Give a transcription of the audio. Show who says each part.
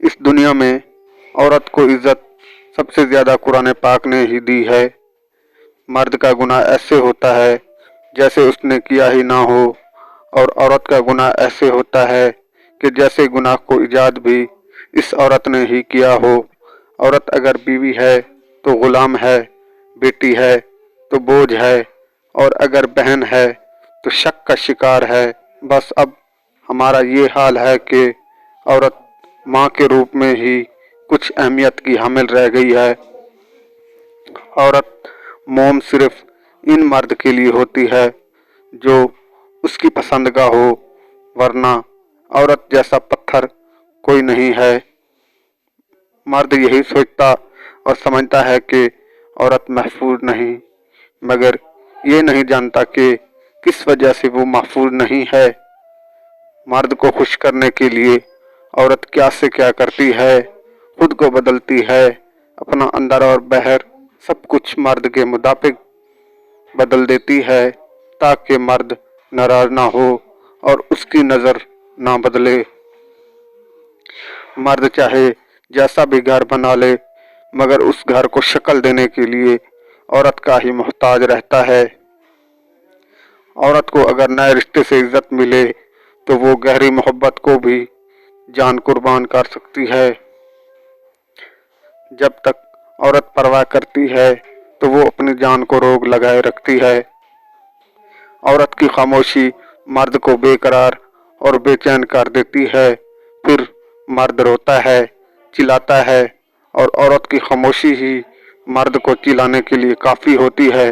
Speaker 1: اس دنیا میں عورت کو عزت سب سے زیادہ قرآن پاک نے ہی دی ہے۔ مرد کا گناہ ایسے ہوتا ہے جیسے اس نے کیا ہی نہ ہو، اور عورت کا گناہ ایسے ہوتا ہے کہ جیسے گناہ کو ایجاد بھی اس عورت نے ہی کیا ہو۔ عورت اگر بیوی ہے تو غلام ہے، بیٹی ہے تو بوجھ ہے، اور اگر بہن ہے تو شک کا شکار ہے۔ بس اب ہمارا یہ حال ہے کہ عورت ماں کے روپ میں ہی کچھ اہمیت کی حامل رہ گئی ہے۔ عورت موم صرف ان مرد کے لیے ہوتی ہے جو اس کی پسند کا ہو، ورنہ عورت جیسا پتھر کوئی نہیں ہے۔ مرد یہی سوچتا اور سمجھتا ہے کہ عورت محفوظ نہیں، مگر یہ نہیں جانتا کہ کس وجہ سے وہ محفوظ نہیں ہے۔ مرد کو خوش کرنے کے لیے عورت کیا سے کیا کرتی ہے، خود کو بدلتی ہے، اپنا اندر اور باہر سب کچھ مرد کے مطابق بدل دیتی ہے تاکہ مرد ناراض نہ ہو اور اس کی نظر نہ بدلے۔ مرد چاہے جیسا بھی گھر بنا لے، مگر اس گھر کو شکل دینے کے لیے عورت کا ہی محتاج رہتا ہے۔ عورت کو اگر نئے رشتے سے عزت ملے تو وہ گہری محبت کو بھی جان قربان کر سکتی ہے۔ جب تک عورت پرواہ کرتی ہے تو وہ اپنی جان کو روک لگائے رکھتی ہے۔ عورت کی خاموشی مرد کو بے قرار اور بے چین کر دیتی ہے، پھر مرد روتا ہے، چلاتا ہے، اور عورت کی خاموشی ہی مرد کو چلانے کے لیے کافی ہوتی ہے۔